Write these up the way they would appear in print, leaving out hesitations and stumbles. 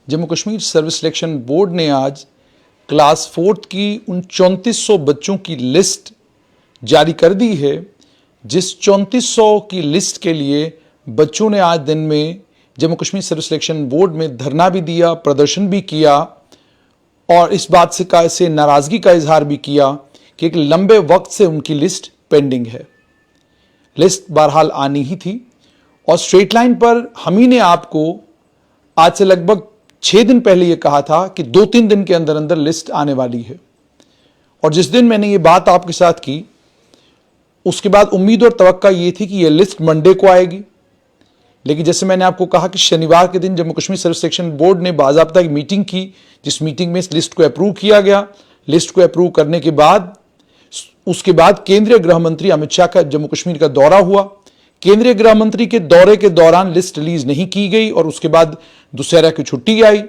Jammu Kashmir service selection board ने आज class 4th की उन 3400 बच्चों की लिस्ट जारी कर दी है, जिस 3400 की लिस्ट के लिए बच्चों ने आज दिन में Jammu Kashmir service selection board में धरना भी दिया, प्रदर्शन भी किया और इस बात से नाराजगी का इजहार भी किया कि एक लंबे वक्त से उनकी लिस्ट पेंडिंग है। लिस्ट बहरहाल आनी ही थी और स्ट्रेट लाइन पर हम ही ने आपको आज से लगभग 6 दिन पहले यह कहा था कि 2-3 दिन के अंदर अंदर लिस्ट आने वाली है। और जिस दिन मैंने ये बात आपके साथ की, उसके बाद उम्मीद और तवक्का ये थी कि यह लिस्ट मंडे को आएगी। लेकिन जैसे मैंने आपको कहा कि शनिवार के दिन Jammu Kashmir service selection board ने बाकायदा एक मीटिंग की, जिस मीटिंग में इस लिस्ट को अप्रूव किया गया। लिस्ट को अप्रूव करने के बाद उसके बाद केंद्रीय गृह मंत्री अमित शाह का जम्मू कश्मीर का दौरा हुआ। केंद्रीय गृह मंत्री के दौरे के दौरान लिस्ट रिलीज नहीं की गई और उसके बाद दुशहरा की छुट्टी आई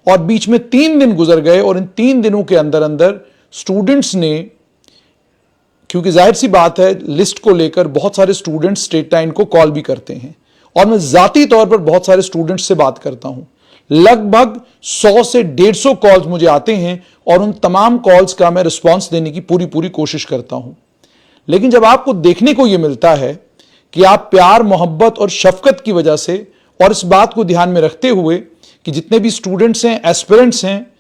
और बीच में 3 दिन गुजर गए और इन 3 दिनों के अंदर अंदर स्टूडेंट्स ने, क्योंकि जाहिर सी बात है लिस्ट को लेकर बहुत सारे स्टूडेंट्स स्टेट लाइन को कॉल भी करते हैं और मैं जाती तौर पर बहुत सारे स्टूडेंट्स से बात करता हूं। लगभग 100 से 150 कॉल्स मुझे आते हैं और उन तमाम कॉल्स का मैं रिस्पॉन्स देने की पूरी कोशिश करता हूं। लेकिन जब आपको देखने को यह मिलता है कि आप प्यार, मोहब्बत और शफकत की वजह से और इस बात को ध्यान में रखते हुए कि जितने भी स्टूडेंट्स हैं, एस्पिरेंट्स हैं,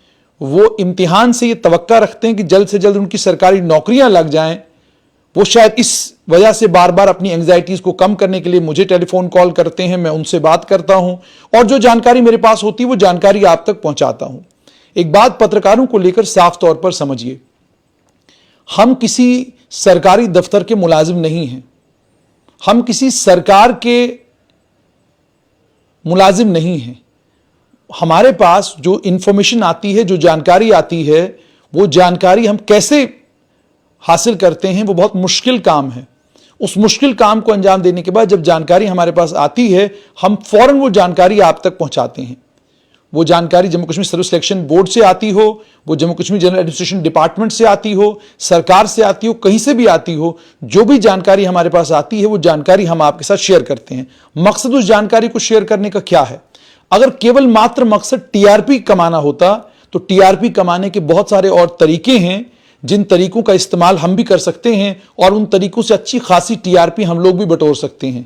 वो इम्तिहान से ये तवक्का रखते हैं कि जल्द से जल्द उनकी सरकारी नौकरियां लग जाएं, वो शायद इस वजह से बार बार अपनी एंग्जाइटीज को कम करने के लिए मुझे टेलीफोन कॉल करते हैं। मैं उनसे बात करता हूं और जो जानकारी मेरे पास होती है वो जानकारी आप तक पहुंचाता हूं। एक बात पत्रकारों को लेकर साफ तौर पर समझिए, हम किसी सरकारी दफ्तर के मुलाजिम नहीं हैं, हम किसी सरकार के मुलाजिम नहीं हैं। हमारे पास जो इंफॉर्मेशन आती है, जो जानकारी आती है, वो जानकारी हम कैसे हासिल करते हैं, वो बहुत मुश्किल काम है। उस मुश्किल काम को अंजाम देने के बाद जब जानकारी हमारे पास आती है, हम फौरन वो जानकारी आप तक पहुंचाते हैं। वो जानकारी Jammu Kashmir service selection board से आती हो, वो Jammu Kashmir general administration department से आती हो, सरकार से आती हो, कहीं से भी आती हो, जो भी जानकारी हमारे पास आती है वो जानकारी हम आपके साथ शेयर करते हैं। मकसद उस जानकारी को शेयर करने का क्या है? अगर केवल मात्र मकसद टीआरपी कमाना होता तो टीआरपी कमाने के बहुत सारे और तरीके हैं, जिन तरीकों का इस्तेमाल हम भी कर सकते हैं और उन तरीकों से अच्छी खासी टीआरपी हम लोग भी बटोर सकते हैं।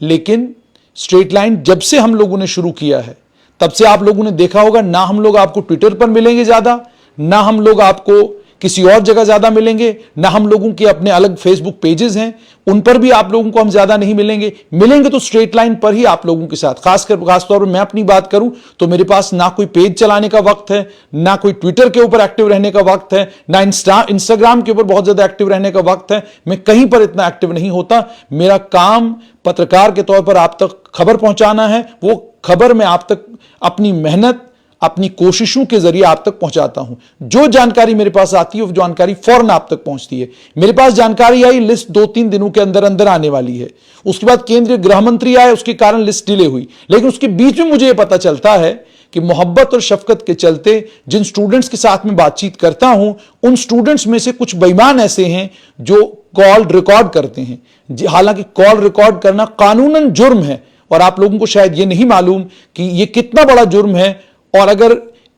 लेकिन स्ट्रेट लाइन जब से हम लोगों ने शुरू किया है, तब से आप लोगों ने देखा होगा, ना हम लोग आपको ट्विटर पर मिलेंगे ज्यादा, ना हम लोग आपको किसी और जगह ज्यादा मिलेंगे, ना हम लोगों के अपने अलग फेसबुक पेजेस हैं, उन पर भी आप लोगों को हम ज्यादा नहीं मिलेंगे तो स्ट्रेट लाइन पर ही आप लोगों के साथ। खासतौर पर मैं अपनी बात करूं तो मेरे पास ना कोई पेज चलाने का वक्त है, ना कोई ट्विटर के ऊपर एक्टिव रहने का वक्त है, ना इंस्टाग्राम के ऊपर बहुत ज्यादा एक्टिव रहने का वक्त है। मैं कहीं पर इतना एक्टिव नहीं होता। मेरा काम पत्रकार के तौर पर आप तक खबर पहुंचाना है। वो खबर मैं आप तक अपनी मेहनत, अपनी कोशिशों के जरिए आप तक पहुंचाता हूं। जो जानकारी मेरे पास आती है वो जानकारी फौरन आप तक पहुंचती है। मेरे पास जानकारी आई, लिस्ट 2-3 दिनों के अंदर अंदर आने वाली है। उसके बाद केंद्रीय गृह मंत्री आए, उसके कारण लिस्ट डिले हुई। लेकिन उसके बीच में मुझे यह पता चलता है कि मोहब्बत और शफकत के चलते जिन स्टूडेंट्स के साथ में बातचीत करता हूं, उन स्टूडेंट्स में से कुछ बेईमान ऐसे हैं जो कॉल रिकॉर्ड करते हैं। हालांकि कॉल रिकॉर्ड करना कानूनन जुर्म है और आप लोगों को शायद यह नहीं मालूम कि यह कितना बड़ा जुर्म है। और अगर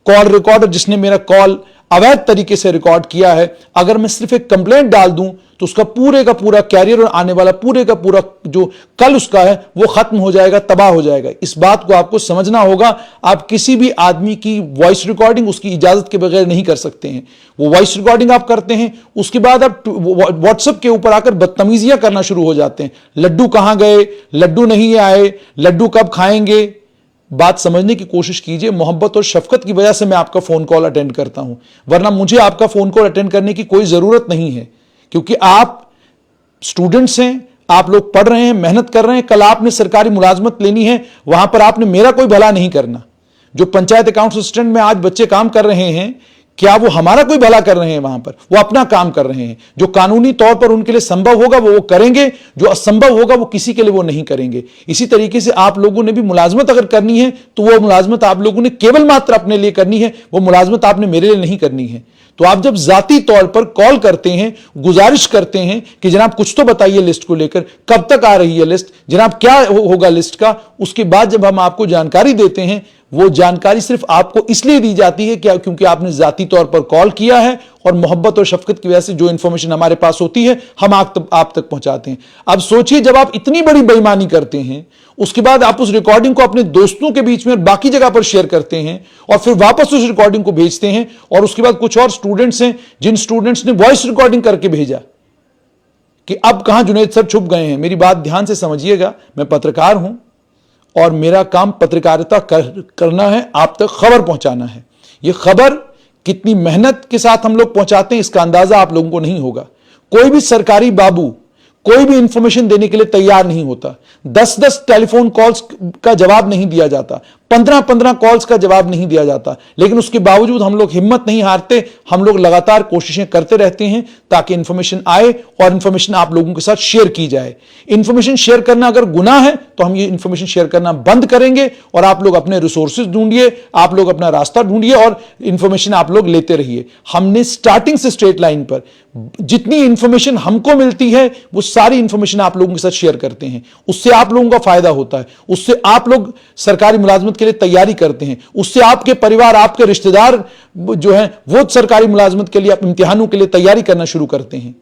कॉल रिकॉर्डर जिसने मेरा कॉल अवैध तरीके से रिकॉर्ड किया है, अगर मैं सिर्फ एक कंप्लेंट डाल दूं तो उसका पूरे का पूरा कैरियर और आने वाला पूरे का पूरा जो कल उसका है वो खत्म हो जाएगा, तबाह हो जाएगा। इस बात को आपको समझना होगा। आप किसी भी आदमी की वॉइस रिकॉर्डिंग उसकी इजाजत के बगैर नहीं कर सकते हैं। वो वॉइस रिकॉर्डिंग आप करते हैं, उसके बाद आप व्हाट्सएप के ऊपर आकर बदतमीजियां करना शुरू हो जाते हैं। लड्डू कहां गए, लड्डू नहीं आए, लड्डू कब खाएंगे। बात समझने की कोशिश कीजिए। मोहब्बत और शफकत की वजह से मैं आपका फोन कॉल अटेंड करता हूं, वरना मुझे आपका फोन कॉल अटेंड करने की कोई जरूरत नहीं है, क्योंकि आप स्टूडेंट्स हैं, आप लोग पढ़ रहे हैं, मेहनत कर रहे हैं। कल आपने सरकारी मुलाजमत लेनी है, वहां पर आपने मेरा कोई भला नहीं करना। जो पंचायत अकाउंट असिस्टेंट में आज बच्चे काम कर रहे हैं, क्या वो हमारा कोई भला कर रहे हैं? वहां पर वो अपना काम कर रहे हैं। जो कानूनी तौर पर उनके लिए संभव होगा वो करेंगे, जो असंभव होगा वो किसी के लिए वो नहीं करेंगे। इसी तरीके से आप लोगों ने भी मुलाजमत अगर करनी है तो वो मुलाजमत आप लोगों ने केवल मात्र अपने लिए करनी है, वो मुलाजमत आपने मेरे लिए नहीं करनी है। तो आप जब जाती तौर पर कॉल करते हैं, गुजारिश करते हैं कि जनाब कुछ तो बताइए लिस्ट को लेकर, कब तक आ रही है लिस्ट, जनाब क्या होगा लिस्ट का, उसके बाद जब हम आपको जानकारी देते हैं वो जानकारी सिर्फ आपको इसलिए दी जाती है क्या, क्योंकि आपने जाती तौर पर कॉल किया है और मोहब्बत और शफकत की वजह से जो इंफॉर्मेशन हमारे पास होती है हम आप तक पहुंचाते हैं। अब सोचिए, जब आप इतनी बड़ी बेईमानी करते हैं, उसके बाद आप उस रिकॉर्डिंग को अपने दोस्तों के बीच में और बाकी जगह पर शेयर करते हैं और फिर वापस उस रिकॉर्डिंग को भेजते हैं, और उसके बाद कुछ और स्टूडेंट्स हैं जिन स्टूडेंट्स ने वॉइस रिकॉर्डिंग करके भेजा कि अब कहां जुनैद सर छुप गए हैं। मेरी बात ध्यान से समझिएगा, मैं पत्रकार हूं और मेरा काम पत्रकारिता करना है, आप तक खबर पहुंचाना है। यह खबर कितनी मेहनत के साथ हम लोग पहुंचाते हैं इसका अंदाजा आप लोगों को नहीं होगा। कोई भी सरकारी बाबू कोई भी इंफॉर्मेशन देने के लिए तैयार नहीं होता। 10-10 टेलीफोन कॉल्स का जवाब नहीं दिया जाता, 15-15 कॉल्स का जवाब नहीं दिया जाता, लेकिन उसके बावजूद हम लोग हिम्मत नहीं हारते, हम लोग लगातार कोशिशें करते रहते हैं ताकि इंफॉर्मेशन आए और इंफॉर्मेशन आप लोगों के साथ शेयर की जाए। इंफॉर्मेशन शेयर करना अगर गुनाह है तो हम ये इंफॉर्मेशन शेयर करना बंद करेंगे और आप लोग अपने रिसोर्सेज ढूंढिए, आप लोग अपना रास्ता ढूंढिए और इंफॉर्मेशन आप लोग लेते रहिए। हमने स्टार्टिंग से स्ट्रेट लाइन पर जितनी इंफॉर्मेशन हमको मिलती है वो सारी इंफॉर्मेशन आप लोगों के साथ शेयर करते हैं। उससे आप लोगों का फायदा होता है, उससे आप लोग सरकारी मुलाजमत के लिए तैयारी करते हैं, उससे आपके परिवार, आपके रिश्तेदार जो हैं वो सरकारी मुलाजमत के लिए, अपने इम्तिहानों के लिए तैयारी करना शुरू करते हैं।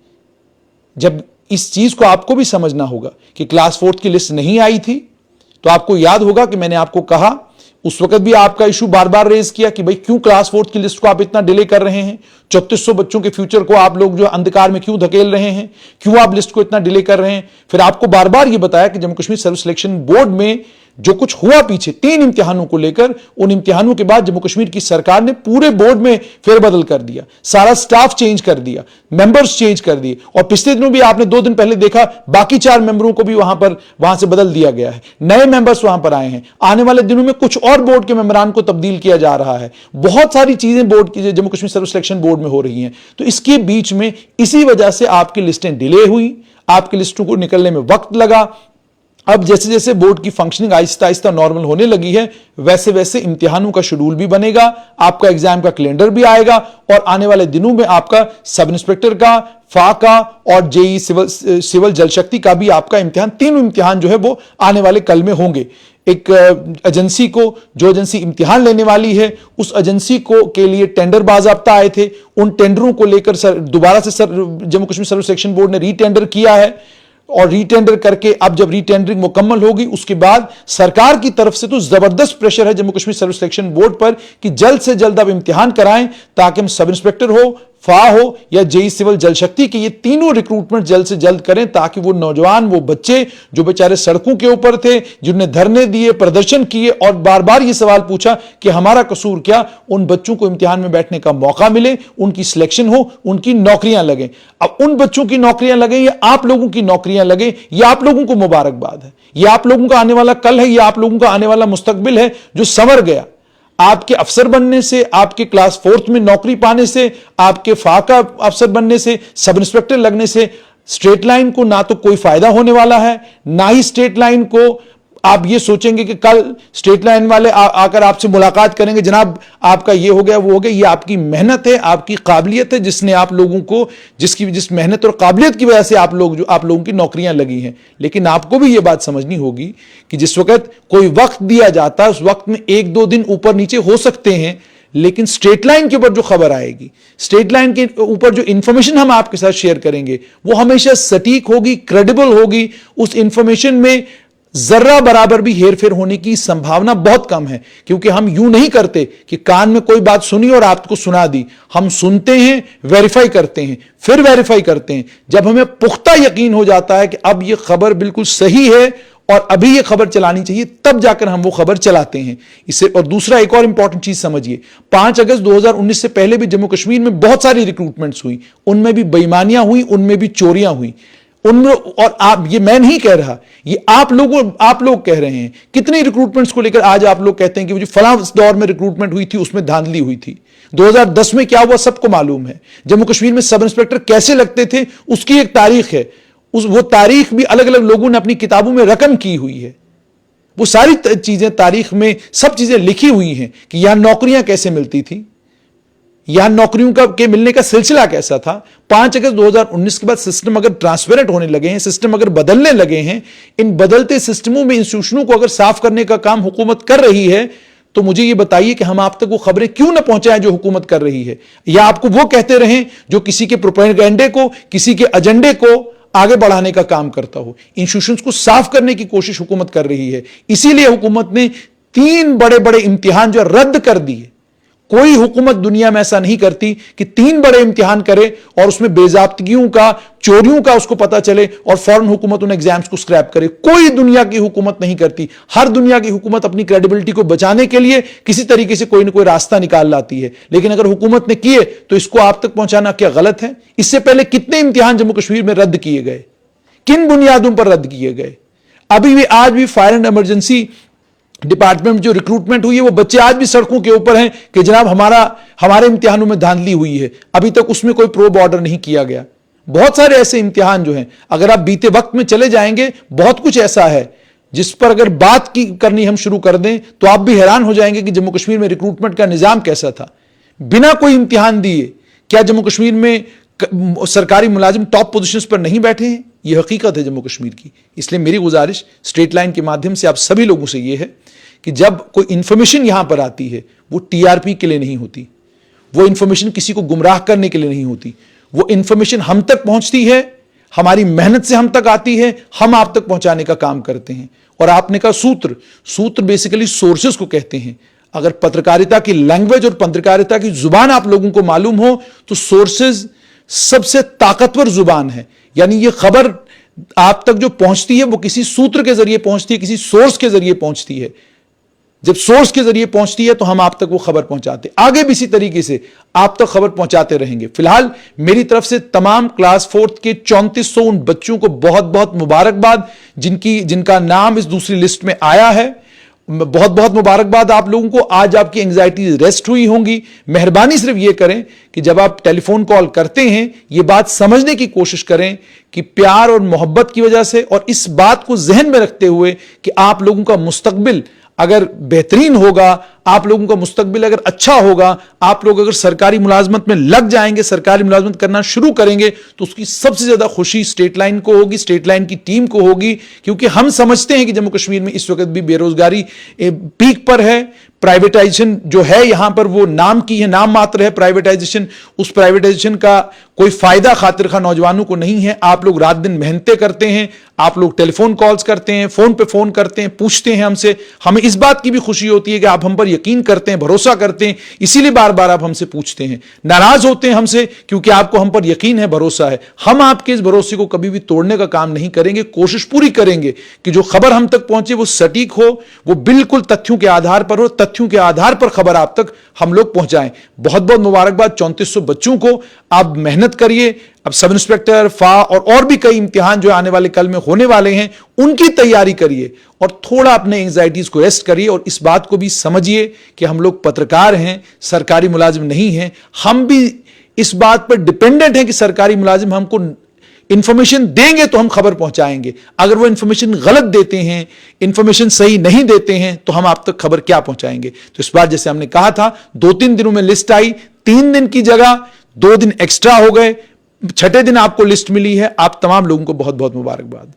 जब इस चीज को आपको भी समझना होगा कि क्लास 4th की लिस्ट नहीं आई थी, तो आपको याद होगा कि मैंने आपको कहा, उस वक्त भी आपका इशू बार बार रेज किया कि भाई क्यों क्लास 4th की लिस्ट को आप इतना डिले कर रहे हैं, 3400 बच्चों के फ्यूचर को आप लोग जो अंधकार में क्यों धकेल रहे हैं, क्यों आप लिस्ट को इतना डिले कर रहे हैं। फिर आपको बार बार यह बताया कि Jammu Kashmir service selection board में जो कुछ हुआ पीछे 3 इम्तिहानों को लेकर, उन इम्तिहानों के बाद जम्मू कश्मीर की सरकार ने पूरे बोर्ड में फेरबदल कर दिया, सारा स्टाफ चेंज कर दिया, मेंबर्स चेंज कर दिए, और पिछले दिनों भी आपने 2 दिन पहले देखा बाकी 4 मेंबरों को भी वहां से बदल दिया गया है, नए मेंबर्स वहां पर आए हैं। आने वाले दिनों में कुछ और बोर्ड के मेंबरान को तब्दील किया जा रहा है। बहुत सारी चीजें बोर्ड की, Jammu Kashmir service selection board में हो रही हैं। तो इसके बीच में इसी वजह से आपकी लिस्टें डिले हुई, आपकी लिस्टों को निकलने में वक्त लगा। अब जैसे जैसे बोर्ड की फंक्शनिंग आहिस्ता आहिस्ता नॉर्मल होने लगी है, वैसे वैसे इम्तिहानों का शेड्यूल भी बनेगा, आपका एग्जाम का कैलेंडर भी आएगा, और आने वाले दिनों में आपका सब इंस्पेक्टर का, फा का और जेई सिविल जल शक्ति का भी आपका इम्तिहान, 3 इम्तिहान जो है वो आने वाले कल में होंगे। एक एजेंसी को, जो एजेंसी इम्तिहान लेने वाली है, उस एजेंसी को के लिए टेंडर बाज़ाब्ता आए थे, उन टेंडरों को लेकर दोबारा से Jammu Kashmir service selection board ने रीटेंडर किया है, और रीटेंडर करके अब जब रीटेंडरिंग मुकम्मल होगी उसके बाद सरकार की तरफ से तो जबरदस्त प्रेशर है Jammu Kashmir service selection board पर कि जल्द से जल्द अब इम्तिहान कराएं, ताकि हम सब इंस्पेक्टर हो, फा हो या जेई सिविल जल शक्ति के ये तीनों रिक्रूटमेंट जल्द से जल्द करें, ताकि वो नौजवान, वो बच्चे जो बेचारे सड़कों के ऊपर थे, जिन्होंने धरने दिए, प्रदर्शन किए और बार बार ये सवाल पूछा कि हमारा कसूर क्या, उन बच्चों को इम्तिहान में बैठने का मौका मिले, उनकी सिलेक्शन हो, उनकी नौकरियां लगें। अब उन बच्चों की नौकरियां लगें या आप लोगों की नौकरियां लगें, यह आप लोगों को मुबारकबाद है, यह आप लोगों का आने वाला कल है, यह आप लोगों का आने वाला मुस्तकबिल है जो संवर गया। आपके अफसर बनने से, आपके क्लास 4th में नौकरी पाने से, आपके फाका अफसर बनने से, सब इंस्पेक्टर लगने से स्ट्रेट लाइन को ना तो कोई फायदा होने वाला है, ना ही स्ट्रेट लाइन को आप ये सोचेंगे कि कल स्ट्रेट लाइन वाले आकर आपसे मुलाकात करेंगे, जनाब आपका ये हो गया वो हो गया। ये आपकी मेहनत है, आपकी काबिलियत है, जिसने आप लोगों को, जिस मेहनत और काबिलियत की वजह से आप लोगों की नौकरियां लगी हैं। लेकिन आपको भी ये बात समझनी होगी कि जिस वक्त कोई वक्त दिया जाता है उस वक्त में 1-2 दिन ऊपर नीचे हो सकते हैं, लेकिन स्ट्रेट लाइन के ऊपर जो खबर आएगी, स्ट्रेट लाइन के ऊपर जो इंफॉर्मेशन हम आपके साथ शेयर करेंगे, वो हमेशा सटीक होगी, क्रेडिबल होगी। उस इंफॉर्मेशन में जर्रा बराबर भी हेरफेर होने की संभावना बहुत कम है, क्योंकि हम यूं नहीं करते कि कान में कोई बात सुनी और आपको सुना दी। हम सुनते हैं, वेरीफाई करते हैं, फिर वेरीफाई करते हैं। जब हमें पुख्ता यकीन हो जाता है कि अब यह खबर बिल्कुल सही है और अभी यह खबर चलानी चाहिए, तब जाकर हम वो खबर चलाते हैं इसे। और दूसरा एक और इंपॉर्टेंट चीज समझिए, 5 अगस्त 2019 से पहले भी जम्मू कश्मीर में बहुत सारी रिक्रूटमेंट्स हुई, उनमें भी बेईमानियां हुई, उनमें भी चोरियां हुई, उनमें। और आप, ये मैं नहीं कह रहा, ये आप लोग कह रहे हैं। कितनी रिक्रूटमेंट्स को लेकर आज आप लोग कहते हैं कि वो जो फलां दौर में रिक्रूटमेंट हुई थी उसमें धांधली हुई थी। 2010 में क्या हुआ सबको मालूम है। जम्मू कश्मीर में सब इंस्पेक्टर कैसे लगते थे उसकी एक तारीख है, वो तारीख भी अलग अलग लोगों ने अपनी किताबों में रकम की हुई है। वो सारी चीजें तारीख में सब चीजें लिखी हुई हैं कि यहां नौकरियां कैसे मिलती थी, यहां नौकरियों के मिलने का सिलसिला कैसा था। 5 अगस्त 2019 के बाद सिस्टम अगर ट्रांसपेरेंट होने लगे हैं, सिस्टम अगर बदलने लगे हैं, इन बदलते सिस्टमों में इंस्टीट्यूशनों को अगर साफ करने का काम हुकूमत कर रही है, तो मुझे ये बताइए कि हम आप तक वो खबरें क्यों ना पहुंचाएं जो हुकूमत कर रही है, या आपको वो कहते रहें जो किसी के प्रोपेगेंडे को, किसी के एजेंडे को आगे बढ़ाने का काम करता हो। इंस्टीट्यूशंस को साफ करने की कोशिश हुकूमत कर रही है। इसीलिए हुकूमत ने 3 बड़े बड़े इम्तिहान जो रद्द कर दिए। कोई हुकूमत दुनिया में ऐसा नहीं करती कि 3 बड़े इम्तिहान करे और उसमें बेजाब्तगियों का, चोरियों का उसको पता चले और फौरन हुकूमत उन एग्जाम्स को स्क्रैप करे। कोई दुनिया की हुकूमत नहीं करती। हर दुनिया की हुकूमत अपनी क्रेडिबिलिटी को बचाने के लिए किसी तरीके से कोई ना कोई रास्ता निकाल लाती है, लेकिन अगर हुकूमत ने किए तो इसको आप तक पहुंचाना क्या गलत है? इससे पहले कितने इम्तिहान जम्मू कश्मीर में रद्द किए गए, किन बुनियादों पर रद्द किए गए? अभी भी आज भी फायर एंड इमरजेंसी डिपार्टमेंट जो रिक्रूटमेंट हुई है, वो बच्चे आज भी सड़कों के ऊपर हैं कि जनाब हमारे इम्तिहानों में धांधली हुई है। अभी तक उसमें कोई प्रोब ऑर्डर नहीं किया गया। बहुत सारे ऐसे इम्तिहान जो हैं, अगर आप बीते वक्त में चले जाएंगे, बहुत कुछ ऐसा है जिस पर अगर बात करनी हम शुरू कर दें तो आप भी हैरान हो जाएंगे कि जम्मू कश्मीर में रिक्रूटमेंट का निजाम कैसा था। बिना कोई इम्तिहान दिए क्या जम्मू कश्मीर में सरकारी मुलाजिम टॉप पोजीशंस पर नहीं बैठे हैं? यह हकीकत है जम्मू कश्मीर की। इसलिए मेरी गुजारिश स्ट्रेट लाइन के माध्यम से आप सभी लोगों से यह है कि जब कोई इंफॉर्मेशन यहां पर आती है, वो टीआरपी के लिए नहीं होती, वो इंफॉर्मेशन किसी को गुमराह करने के लिए नहीं होती। वो इंफॉर्मेशन हम तक पहुंचती है, हमारी मेहनत से हम तक आती है, हम आप तक पहुंचाने का काम करते हैं। और आपने कहा सूत्र बेसिकली सोर्सेस को कहते हैं। अगर पत्रकारिता की लैंग्वेज और पत्रकारिता की जुबान आप लोगों को मालूम हो तो सोर्सेज सबसे ताकतवर जुबान है। यानी ये खबर आप तक जो पहुंचती है वो किसी सूत्र के जरिए पहुंचती है, किसी सोर्स के जरिए पहुंचती है। जब सोर्स के जरिए पहुंचती है तो हम आप तक वो खबर पहुंचाते, आगे भी इसी तरीके से आप तक खबर पहुंचाते रहेंगे। फिलहाल मेरी तरफ से तमाम क्लास 4th के 3400 उन बच्चों को बहुत बहुत मुबारकबाद, जिनका नाम इस दूसरी लिस्ट में आया है। बहुत बहुत मुबारकबाद आप लोगों को। आज आपकी एंग्जाइटी रेस्ट हुई होंगी। मेहरबानी सिर्फ ये करें कि जब आप टेलीफोन कॉल करते हैं, ये बात समझने की कोशिश करें कि प्यार और मोहब्बत की वजह से, और इस बात को जहन में रखते हुए कि आप लोगों का मुस्तकबिल अगर बेहतरीन होगा, आप लोगों का मुस्तकबिल अगर अच्छा होगा, आप लोग अगर सरकारी मुलाजमत में लग जाएंगे, सरकारी मुलाजमत करना शुरू करेंगे, तो उसकी सबसे ज्यादा खुशी स्टेट लाइन को होगी, स्टेट लाइन की टीम को होगी। क्योंकि हम समझते हैं कि जम्मू कश्मीर में इस वक्त भी बेरोजगारी पीक पर है। प्राइवेटाइजेशन जो है यहां पर वो नाम की है, नाम मात्र है प्राइवेटाइजेशन। उस प्राइवेटाइजेशन का कोई फायदा खातिर खा नौजवानों को नहीं है। आप लोग रात दिन मेहनतें करते हैं, आप लोग टेलीफोन कॉल्स करते हैं, फोन पे फोन करते हैं, पूछते हैं हमसे। हमें इस बात की भी खुशी होती है कि आप हम पर यकीन करते हैं, भरोसा करते हैं, इसीलिए बार बार आप हमसे पूछते हैं। नाराज होते हैं हमसे क्योंकि आपको हम पर यकीन है, भरोसा है। हम आपके इस भरोसे को कभी भी तोड़ने का काम नहीं करेंगे। कोशिश पूरी करेंगे कि जो खबर हम तक पहुंचे वो सटीक हो, वो बिल्कुल तथ्यों के आधार पर हो, तथ्यों के आधार पर खबर आप तक हम लोग पहुंचाएं। बहुत बहुत मुबारकबाद 3400 बच्चों को। आप मेहनत करिए। अब सब इंस्पेक्टर, फा और भी कई इम्तिहान जो आने वाले कल में होने वाले हैं, उनकी तैयारी करिए और थोड़ा अपने एंग्जाइटीज को रेस्ट करिए। और इस बात को भी समझिए कि हम लोग पत्रकार हैं, सरकारी मुलाजिम नहीं हैं। हम भी इस बात पर डिपेंडेंट हैं कि सरकारी मुलाजिम हमको इंफॉर्मेशन देंगे तो हम खबर पहुंचाएंगे। अगर वो इंफॉर्मेशन गलत देते हैं, इंफॉर्मेशन सही नहीं देते हैं, तो हम आप तक खबर क्या पहुंचाएंगे। तो इस बार जैसे हमने कहा था 2-3 दिनों में लिस्ट आई, 3 दिन की जगह 2 दिन एक्स्ट्रा हो गए, 6ठे दिन आपको लिस्ट मिली है। आप तमाम लोगों को बहुत बहुत मुबारकबाद।